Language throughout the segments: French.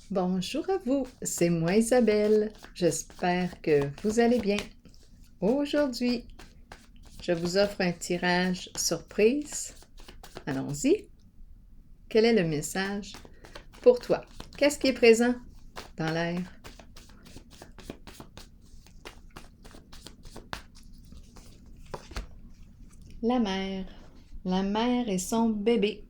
Bonjour à vous, c'est moi Isabelle. J'espère que vous allez bien. Aujourd'hui, je vous offre un tirage surprise. Allons-y. Quel est le message pour toi? Qu'est-ce qui est présent dans l'air? La mère. La mère et son bébé.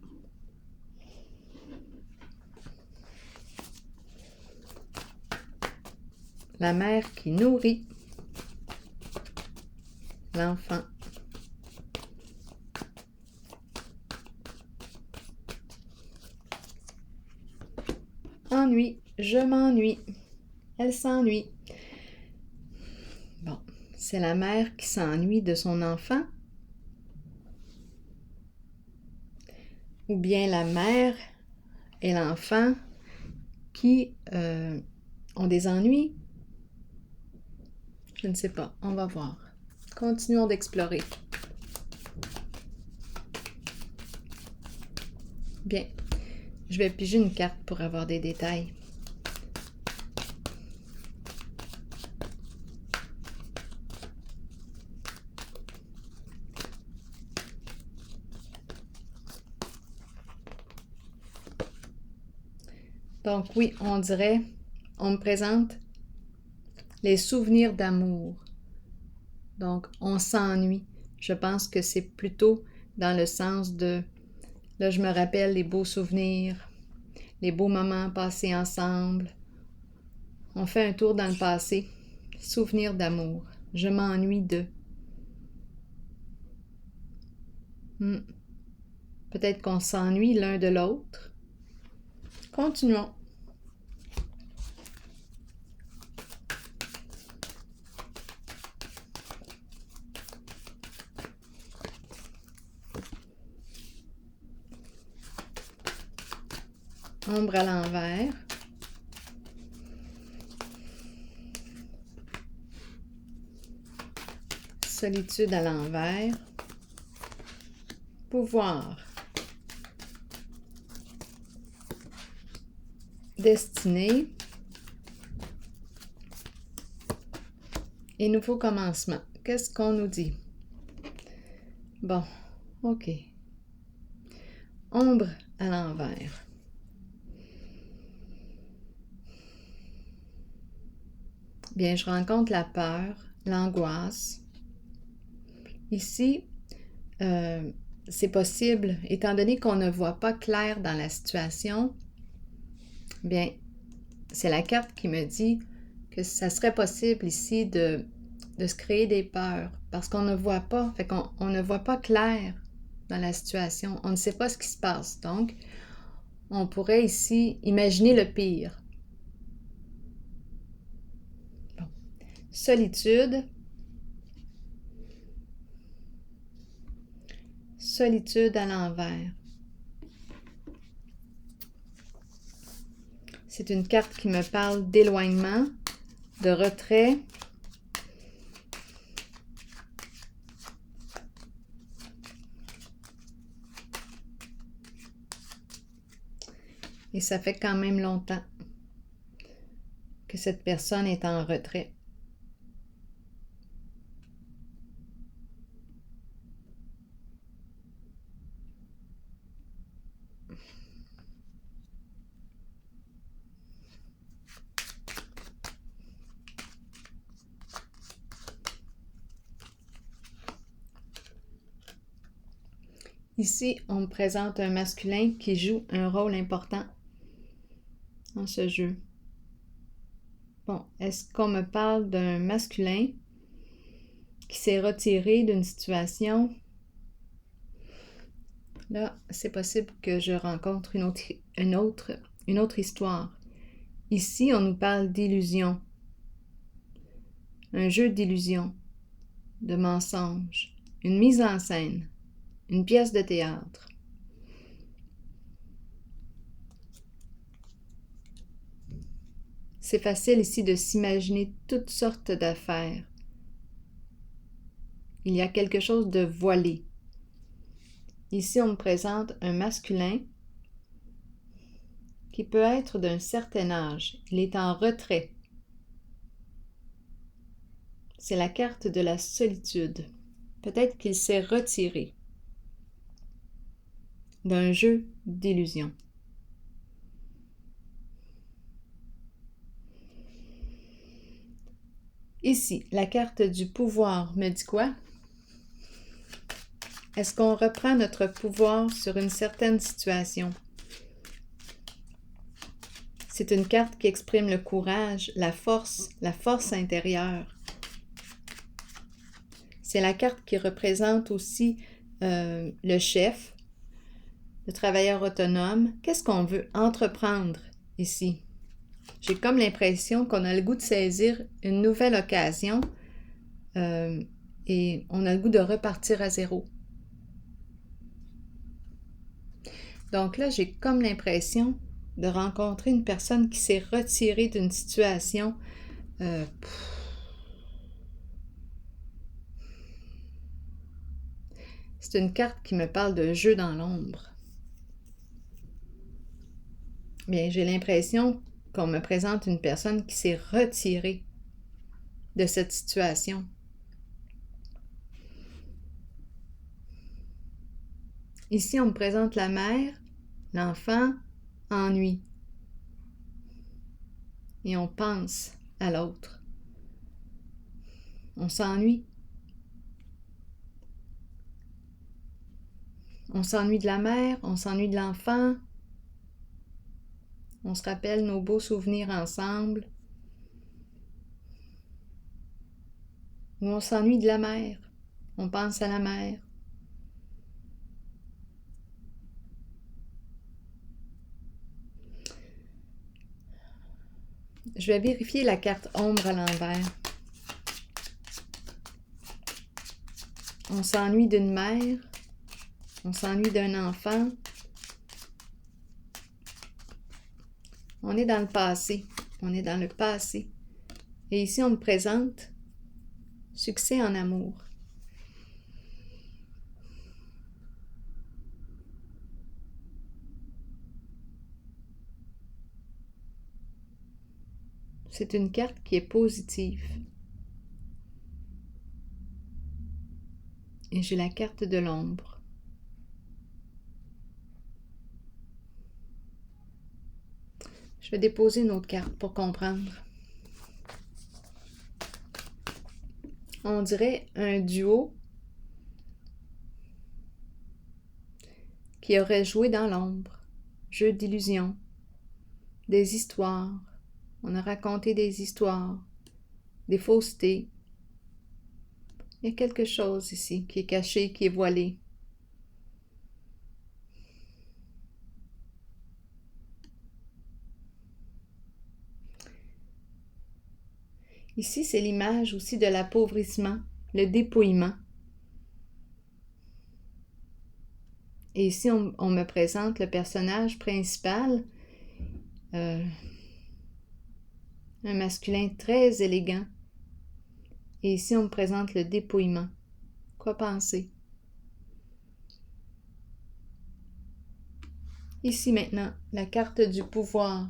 La mère qui nourrit l'enfant. Ennui, je m'ennuie. Elle s'ennuie. Bon, c'est la mère qui s'ennuie de son enfant. Ou bien la mère et l'enfant qui ont des ennuis. Je ne sais pas, on va voir. Continuons d'explorer. Bien, je vais piger une carte pour avoir des détails. Donc oui, on me présente les souvenirs d'amour. Donc, on s'ennuie. Je pense que c'est plutôt dans le sens de, là, je me rappelle les beaux souvenirs, les beaux moments passés ensemble. On fait un tour dans le passé. Souvenirs d'amour. Je m'ennuie de. Peut-être qu'on s'ennuie l'un de l'autre. Continuons. Ombre à l'envers. Solitude à l'envers. Pouvoir. Destinée. Et nouveau commencement. Qu'est-ce qu'on nous dit? Bon, ok. Ombre à l'envers. Bien, je rencontre la peur, l'angoisse. Ici, c'est possible, étant donné qu'on ne voit pas clair dans la situation, bien, c'est la carte qui me dit que ça serait possible ici de se créer des peurs parce qu'on ne voit pas, fait qu'on ne voit pas clair dans la situation, on ne sait pas ce qui se passe. Donc, on pourrait ici imaginer le pire. Bon. Solitude. Solitude à l'envers. C'est une carte qui me parle d'éloignement, de retrait. Et ça fait quand même longtemps que cette personne est en retrait. Ici, on me présente un masculin qui joue un rôle important dans ce jeu. Bon, est-ce qu'on me parle d'un masculin qui s'est retiré d'une situation? Là, c'est possible que je rencontre une autre histoire. Ici, on nous parle d'illusion. Un jeu d'illusion, de mensonge, une mise en scène, une pièce de théâtre. C'est facile ici de s'imaginer toutes sortes d'affaires. Il y a quelque chose de voilé. Ici, on me présente un masculin qui peut être d'un certain âge. Il est en retrait. C'est la carte de la solitude. Peut-être qu'il s'est retiré d'un jeu d'illusion. Ici, la carte du pouvoir me dit quoi? Est-ce qu'on reprend notre pouvoir sur une certaine situation? C'est une carte qui exprime le courage, la force intérieure. C'est la carte qui représente aussi le chef, le travailleur autonome. Qu'est-ce qu'on veut entreprendre ici? J'ai comme l'impression qu'on a le goût de saisir une nouvelle occasion et on a le goût de repartir à zéro. Donc là, j'ai comme l'impression de rencontrer une personne qui s'est retirée d'une situation. C'est une carte qui me parle de jeu dans l'ombre. Bien, j'ai l'impression qu'on me présente une personne qui s'est retirée de cette situation. Ici, on me présente la mère, l'enfant, ennui. Et on pense à l'autre. On s'ennuie. On s'ennuie de la mère, on s'ennuie de l'enfant. On se rappelle nos beaux souvenirs ensemble. Ou on s'ennuie de la mère. On pense à la mère. Je vais vérifier la carte ombre à l'envers. On s'ennuie d'une mère. On s'ennuie d'un enfant. On est dans le passé. On est dans le passé. Et ici, on me présente succès en amour. C'est une carte qui est positive. Et j'ai la carte de l'ombre. Je vais déposer une autre carte pour comprendre. On dirait un duo qui aurait joué dans l'ombre. Jeu d'illusion. Des histoires. On a raconté des histoires. Des faussetés. Il y a quelque chose ici qui est caché, qui est voilé. Ici, c'est l'image aussi de l'appauvrissement, le dépouillement. Et ici, on me présente le personnage principal, un masculin très élégant. Et ici, on me présente le dépouillement. Quoi penser? Ici maintenant, la carte du pouvoir.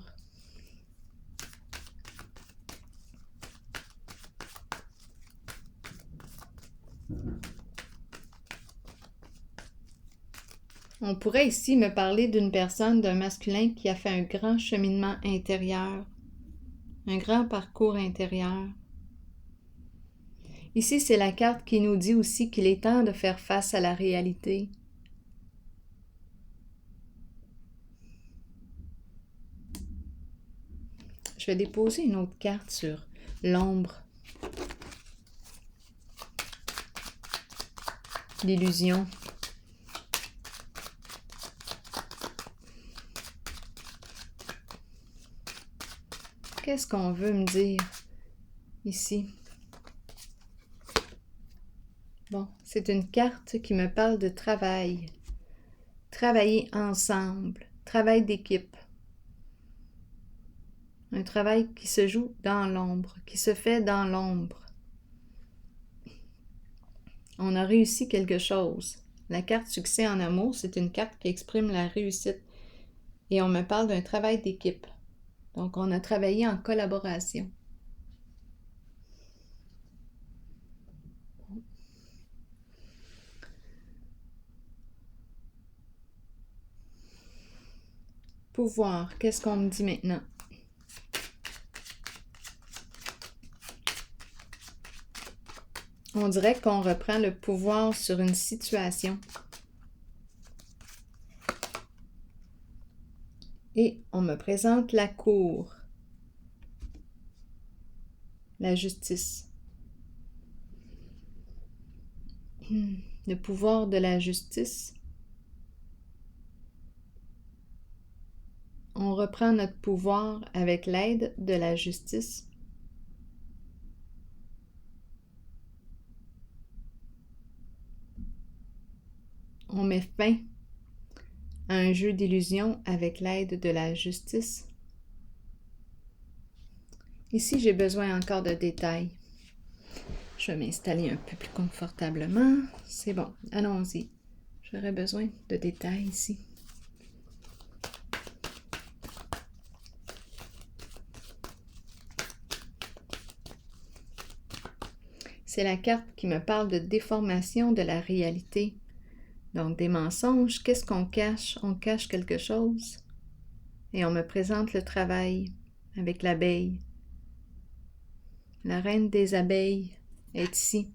On pourrait ici me parler d'une personne, d'un masculin qui a fait un grand cheminement intérieur, un grand parcours intérieur. Ici, c'est la carte qui nous dit aussi qu'il est temps de faire face à la réalité. Je vais déposer une autre carte sur l'ombre, l'illusion. Qu'est-ce qu'on veut me dire ici? Bon, c'est une carte qui me parle de travail. Travailler ensemble, travail d'équipe. Un travail qui se joue dans l'ombre, qui se fait dans l'ombre. On a réussi quelque chose. La carte succès en amour, c'est une carte qui exprime la réussite. Et on me parle d'un travail d'équipe. Donc, on a travaillé en collaboration. Pouvoir, qu'est-ce qu'on me dit maintenant? On dirait qu'on reprend le pouvoir sur une situation. Et on me présente la cour, la justice. Le pouvoir de la justice. On reprend notre pouvoir avec l'aide de la justice. On met fin à un jeu d'illusion avec l'aide de la justice. Ici, j'ai besoin encore de détails. Je vais m'installer un peu plus confortablement. C'est bon, allons-y. J'aurais besoin de détails ici. C'est la carte qui me parle de déformation de la réalité. Donc, des mensonges, qu'est-ce qu'on cache? On cache quelque chose. Et on me présente le travail avec l'abeille. La reine des abeilles est ici,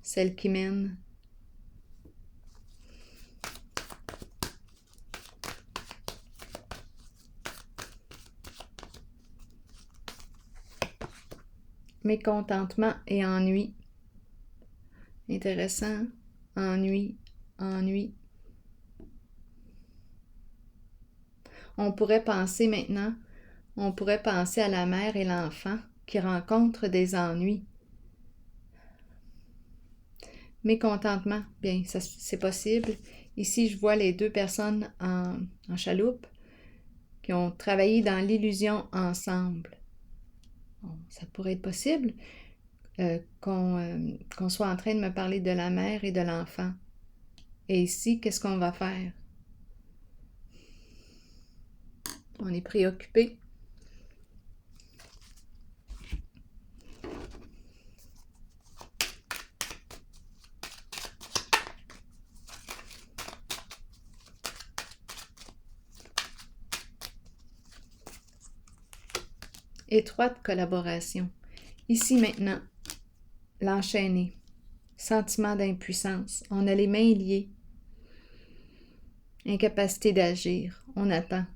celle qui mène. Mécontentement et ennui. Intéressant. Ennui, ennui. On pourrait penser maintenant, on pourrait penser à la mère et l'enfant qui rencontrent des ennuis. Mécontentement, bien, ça, c'est possible. Ici, je vois les deux personnes en chaloupe qui ont travaillé dans l'illusion ensemble. Bon, ça pourrait être possible qu'on soit en train de me parler de la mère et de l'enfant. Et ici, qu'est-ce qu'on va faire? On est préoccupé. Étroite collaboration. Ici maintenant, l'enchaîner. Sentiment d'impuissance. On a les mains liées. Incapacité d'agir. On attend.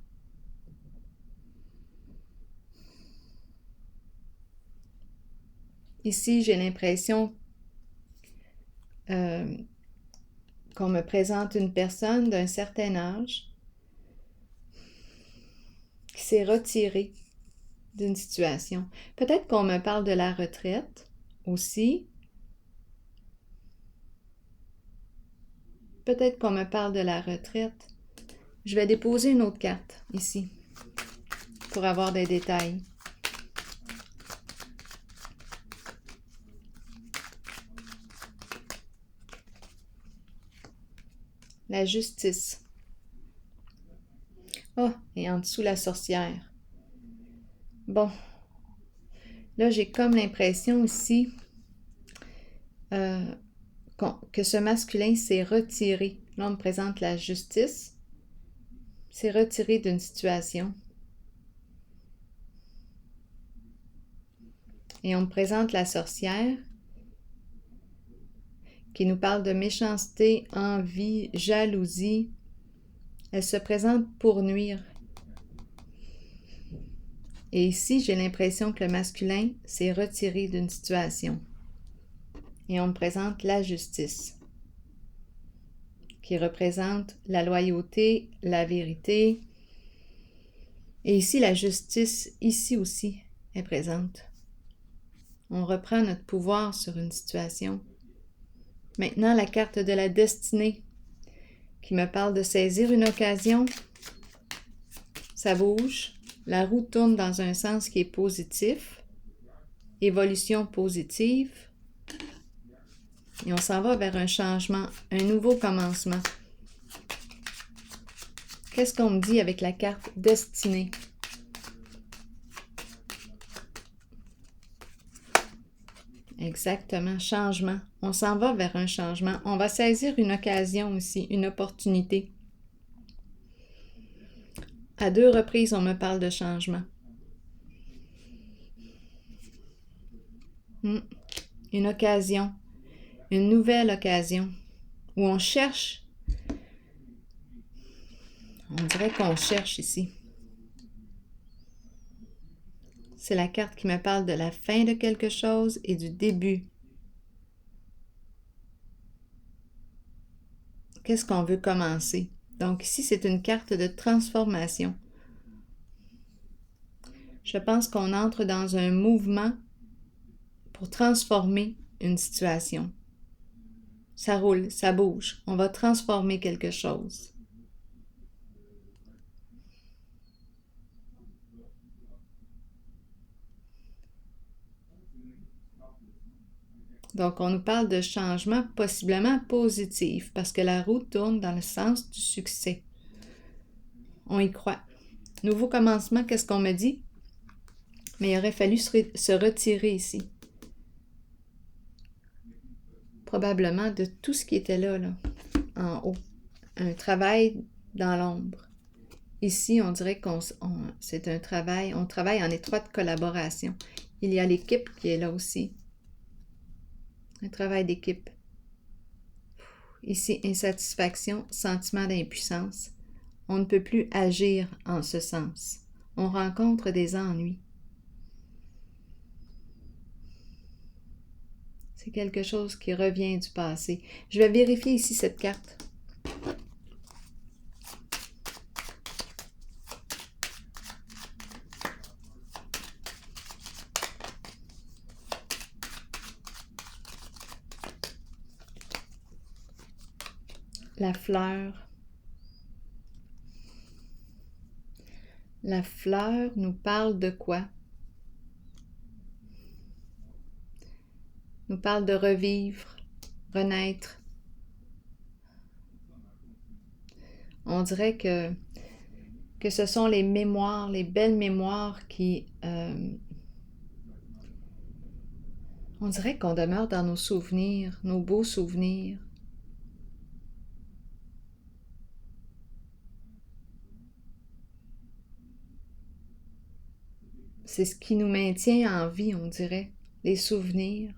Ici, j'ai l'impression qu'on me présente une personne d'un certain âge qui s'est retirée d'une situation. Peut-être qu'on me parle de la retraite aussi. Peut-être qu'on me parle de la retraite. Je vais déposer une autre carte ici pour avoir des détails. La justice. Oh, et en dessous la sorcière. Bon, là j'ai comme l'impression ici que ce masculin s'est retiré. Là on me présente la justice. S'est retiré d'une situation. Et on me présente la sorcière qui nous parle de méchanceté, envie, jalousie. Elle se présente pour nuire. Et ici, j'ai l'impression que le masculin s'est retiré d'une situation. Et on me présente la justice, qui représente la loyauté, la vérité. Et ici, la justice, ici aussi, est présente. On reprend notre pouvoir sur une situation. Maintenant, la carte de la destinée, qui me parle de saisir une occasion. Ça bouge. La roue tourne dans un sens qui est positif. Évolution positive. Et on s'en va vers un changement, un nouveau commencement. Qu'est-ce qu'on me dit avec la carte destinée? Exactement, changement. On s'en va vers un changement. On va saisir une occasion aussi, une opportunité. À 2 reprises, on me parle de changement. Une occasion, une nouvelle occasion, où on cherche. On dirait qu'on cherche ici. C'est la carte qui me parle de la fin de quelque chose et du début. Qu'est-ce qu'on veut commencer? Donc ici, c'est une carte de transformation. Je pense qu'on entre dans un mouvement pour transformer une situation. Ça roule, ça bouge. On va transformer quelque chose. Donc, on nous parle de changement possiblement positif parce que la roue tourne dans le sens du succès. On y croit. Nouveau commencement, qu'est-ce qu'on me dit? Mais il aurait fallu se retirer ici. Probablement de tout ce qui était là, en haut. Un travail dans l'ombre. Ici, on dirait que c'est un travail, on travaille en étroite collaboration. Il y a l'équipe qui est là aussi. Un travail d'équipe. Ici, insatisfaction, sentiment d'impuissance. On ne peut plus agir en ce sens. On rencontre des ennuis. C'est quelque chose qui revient du passé. Je vais vérifier ici cette carte. La fleur. La fleur nous parle de quoi? Nous parle de revivre, renaître. On dirait que ce sont les mémoires, les belles mémoires qui... on dirait qu'on demeure dans nos souvenirs, nos beaux souvenirs. C'est ce qui nous maintient en vie, on dirait, les souvenirs.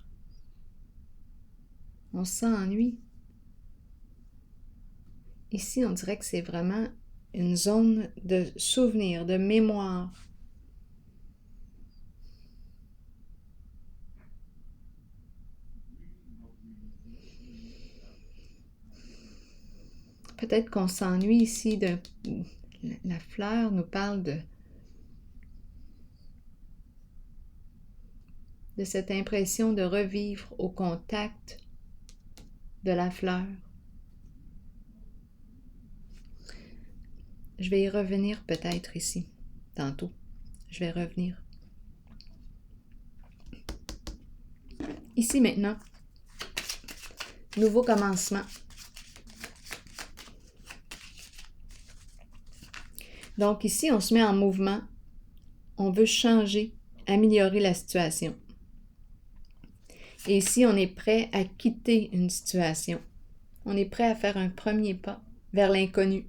On s'ennuie. Ici, on dirait que c'est vraiment une zone de souvenirs, de mémoire. Peut-être qu'on s'ennuie ici de... La fleur nous parle de cette impression de revivre au contact de la fleur. Je vais y revenir peut-être ici, tantôt. Je vais revenir. Ici maintenant, nouveau commencement. Donc ici, on se met en mouvement. On veut changer, améliorer la situation. Et ici, on est prêt à quitter une situation. On est prêt à faire un premier pas vers l'inconnu.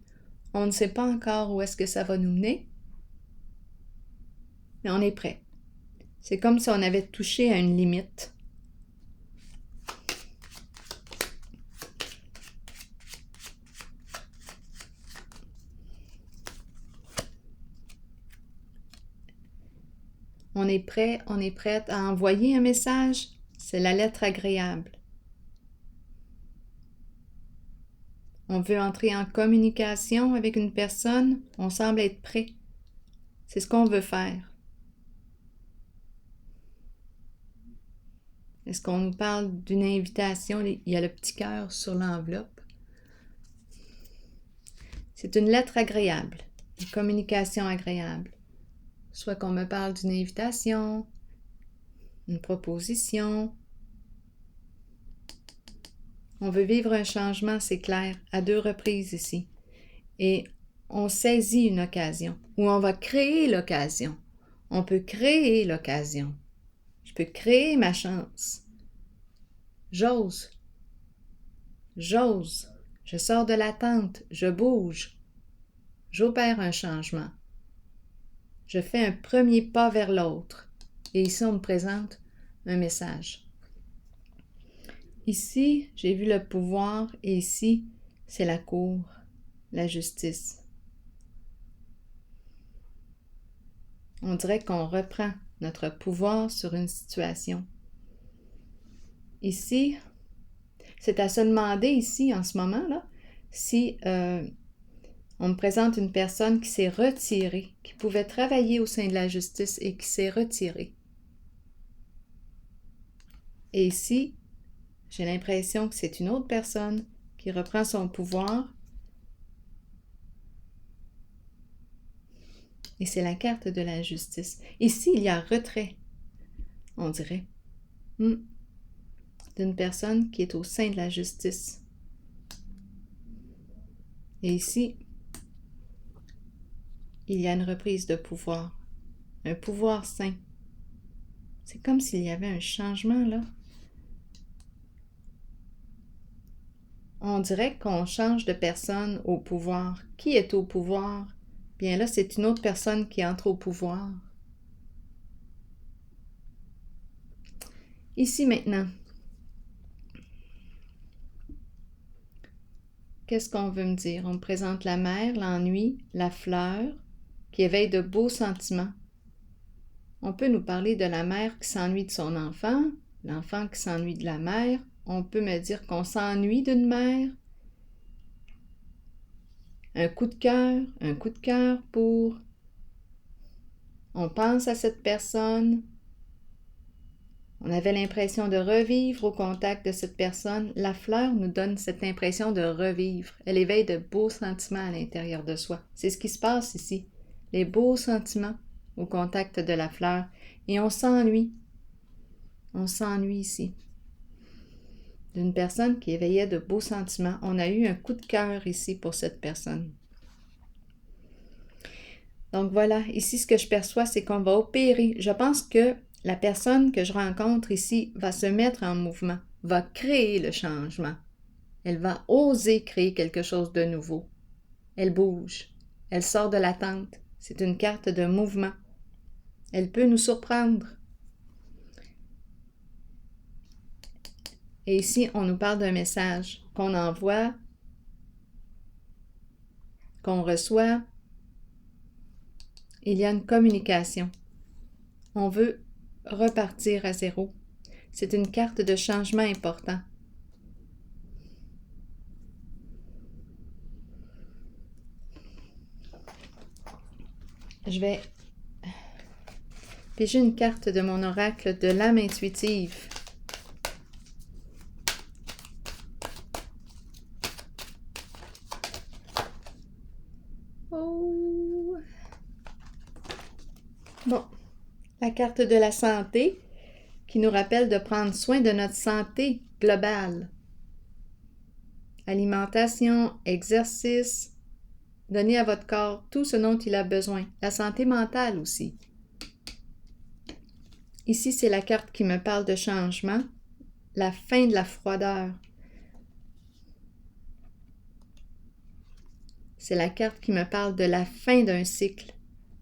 On ne sait pas encore où est-ce que ça va nous mener, mais on est prêt. C'est comme si on avait touché à une limite. On est prête à envoyer un message. C'est la lettre agréable. On veut entrer en communication avec une personne. On semble être prêt. C'est ce qu'on veut faire. Est-ce qu'on nous parle d'une invitation? Il y a le petit cœur sur l'enveloppe. C'est une lettre agréable, une communication agréable. Soit qu'on me parle d'une invitation, une proposition. On veut vivre un changement, c'est clair, à 2 reprises ici. Et on saisit une occasion ou on va créer l'occasion. On peut créer l'occasion. Je peux créer ma chance. J'ose. J'ose. Je sors de l'attente. Je bouge. J'opère un changement. Je fais un premier pas vers l'autre. Et ici, on me présente un message. Ici, j'ai vu le pouvoir et ici, c'est la cour, la justice. On dirait qu'on reprend notre pouvoir sur une situation. Ici, c'est à se demander ici, en ce moment-là, si on me présente une personne qui s'est retirée, qui pouvait travailler au sein de la justice et qui s'est retirée. Et ici, j'ai l'impression que c'est une autre personne qui reprend son pouvoir. Et c'est la carte de la justice. Ici, il y a retrait, on dirait, d'une personne qui est au sein de la justice. Et ici, il y a une reprise de pouvoir, un pouvoir sain. C'est comme s'il y avait un changement là. On dirait qu'on change de personne au pouvoir. Qui est au pouvoir? Bien là, c'est une autre personne qui entre au pouvoir. Ici maintenant, qu'est-ce qu'on veut me dire? On me présente la mer, l'ennui, la fleur, qui éveille de beaux sentiments. On peut nous parler de la mère qui s'ennuie de son enfant, l'enfant qui s'ennuie de la mère. On peut me dire qu'on s'ennuie d'une mère. Un coup de cœur pour... On pense à cette personne. On avait l'impression de revivre au contact de cette personne. La fleur nous donne cette impression de revivre. Elle éveille de beaux sentiments à l'intérieur de soi. C'est ce qui se passe ici. Les beaux sentiments au contact de la fleur. Et on s'ennuie. On s'ennuie ici. D'une personne qui éveillait de beaux sentiments. On a eu un coup de cœur ici pour cette personne. Donc voilà, ici ce que je perçois, c'est qu'on va opérer. Je pense que la personne que je rencontre ici va se mettre en mouvement, va créer le changement. Elle va oser créer quelque chose de nouveau. Elle bouge, elle sort de l'attente. C'est une carte de mouvement. Elle peut nous surprendre. Et ici, on nous parle d'un message qu'on envoie, qu'on reçoit. Il y a une communication. On veut repartir à zéro. C'est une carte de changement important. Je vais piger une carte de mon oracle de l'âme intuitive. Oh! Bon, la carte de la santé qui nous rappelle de prendre soin de notre santé globale. Alimentation, exercice, donner à votre corps tout ce dont il a besoin. La santé mentale aussi. Ici, c'est la carte qui me parle de changement, la fin de la froideur. C'est la carte qui me parle de la fin d'un cycle.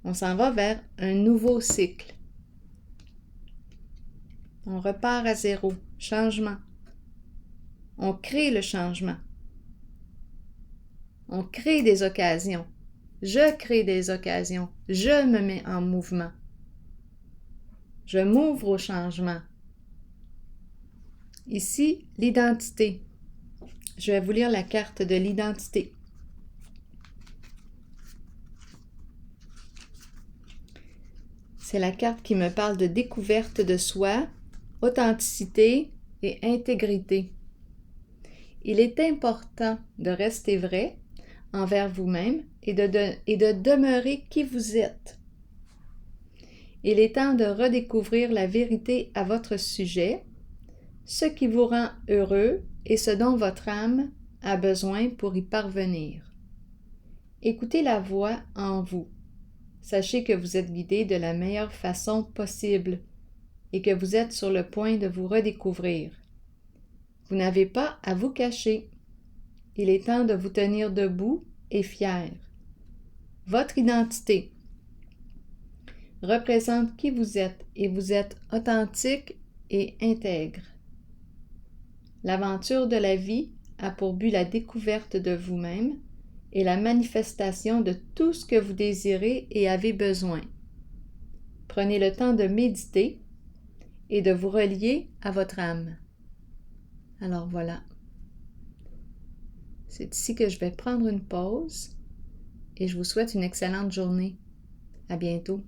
On s'en va vers un nouveau cycle. On repart à zéro. Changement. On crée le changement. On crée des occasions. Je crée des occasions. Je me mets en mouvement. Je m'ouvre au changement. Ici, l'identité. Je vais vous lire la carte de l'identité. C'est la carte qui me parle de découverte de soi, authenticité et intégrité. Il est important de rester vrai envers vous-même et de demeurer qui vous êtes. Il est temps de redécouvrir la vérité à votre sujet, ce qui vous rend heureux et ce dont votre âme a besoin pour y parvenir. Écoutez la voix en vous. Sachez que vous êtes guidé de la meilleure façon possible et que vous êtes sur le point de vous redécouvrir. Vous n'avez pas à vous cacher. Il est temps de vous tenir debout et fier. Votre identité représente qui vous êtes et vous êtes authentique et intègre. L'aventure de la vie a pour but la découverte de vous-même et la manifestation de tout ce que vous désirez et avez besoin. Prenez le temps de méditer et de vous relier à votre âme. Alors voilà. C'est ici que je vais prendre une pause et je vous souhaite une excellente journée. À bientôt.